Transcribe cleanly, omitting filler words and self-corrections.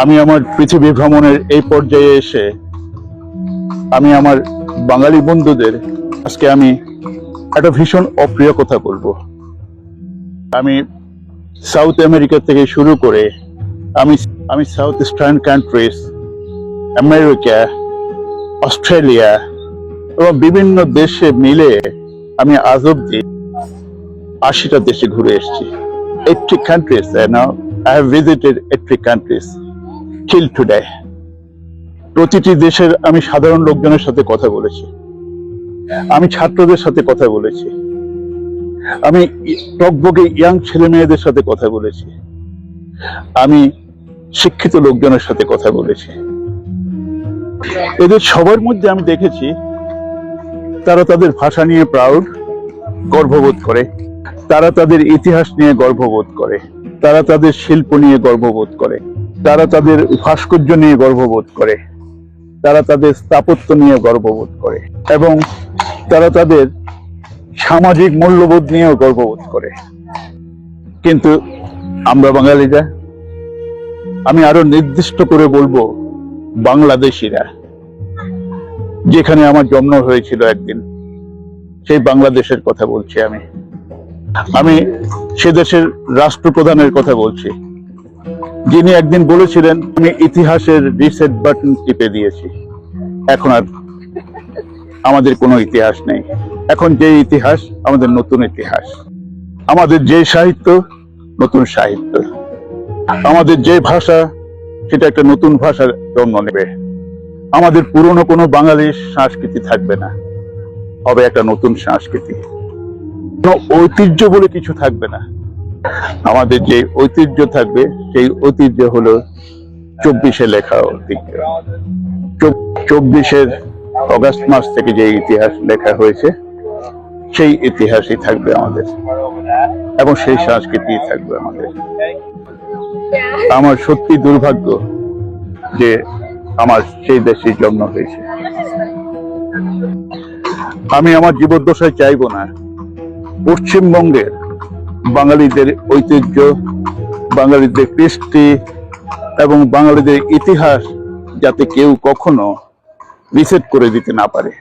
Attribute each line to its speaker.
Speaker 1: আমি আমার পৃথিবী ভ্রমণের এই পর্যায়ে এসে আমি আমার বাঙালি বন্ধুদের আজকে আমি একটা ভীষণ অপ্রিয় কথা বলবো। আমি সাউথ আমেরিকা থেকে শুরু করে আমি south eastern countries, America, Australia এবং বিভিন্ন দেশে মিলে আমি আজ অব্দি 80টা দেশে ঘুরে এসেছি। 80 countries, I have visited 80 countries till today. প্রতিটি দেশের আমি সাধারণ লোকজনের সাথে কথা বলেছি, আমি ছাত্রদের সাথে কথা বলেছি, আমি টকবগে ইয়াং ছেলে মেয়েদের সাথে কথা বলেছি, আমি শিক্ষিত লোকজনের সাথে কথা বলেছি। এদের সবার মধ্যে আমি দেখেছি তারা তাদের ভাষা নিয়ে প্রাউড, গর্ববোধ করে, তারা তাদের ইতিহাস নিয়ে গর্ববোধ করে, তারা তাদের শিল্প নিয়ে গর্ববোধ করে, তারা তাদের ভাস্কর্য নিয়ে গর্ববোধ করে, তারা তাদের স্থাপত্য নিয়ে গর্ববোধ করে এবং তারা তাদের সামাজিক মূল্যবোধ নিয়েও গর্ববোধ করে। কিন্তু আমরা বাঙালিরা, আমি আরো নির্দিষ্ট করে বলবো বাংলাদেশিরা, যেখানে আমার জন্ম হয়েছিল একদিন, সেই বাংলাদেশের কথা বলছি। আমি সে দেশের রাষ্ট্রপ্রধানের কথা বলছি, যিনি একদিন বলেছিলেন আমি ইতিহাসের রিসেট বাটন টিপে দিয়েছি, এখন আর আমাদের কোনো ইতিহাস নেই। এখন যে ইতিহাস আমাদের নতুন ইতিহাস, আমাদের যে সাহিত্য নতুন সাহিত্য, আমাদের যে ভাষা সেটা একটা নতুন ভাষার জন্ম নেবে। আমাদের পুরনো কোনো বাঙালির সংস্কৃতি থাকবে না, হবে একটা নতুন সংস্কৃতি। কোনো ঐতিহ্য বলে কিছু থাকবে না। আমাদের যে ঐতিহ্য থাকবে সেই ঐতিহ্য হলো 24-এ লেখা ঐতিহ্য। 24-এর অগাস্ট মাস থেকে যে ইতিহাস লেখা হয়েছে সেই ইতিহাসই থাকবে আমাদের এবং সেই সংস্কৃতি থাকবে আমাদের। আমার সত্যি দুর্ভাগ্য যে আমার সেই দেশে জন্ম হয়েছে। আমি আমার জীবদ্দশায় চাইবো না পশ্চিমবঙ্গের বাঙালিদের ঐতিহ্য, বাঙালিদের কৃষ্টি এবং বাঙালিদের ইতিহাস যাতে কেউ কখনো রিসেট করে দিতে না পারে।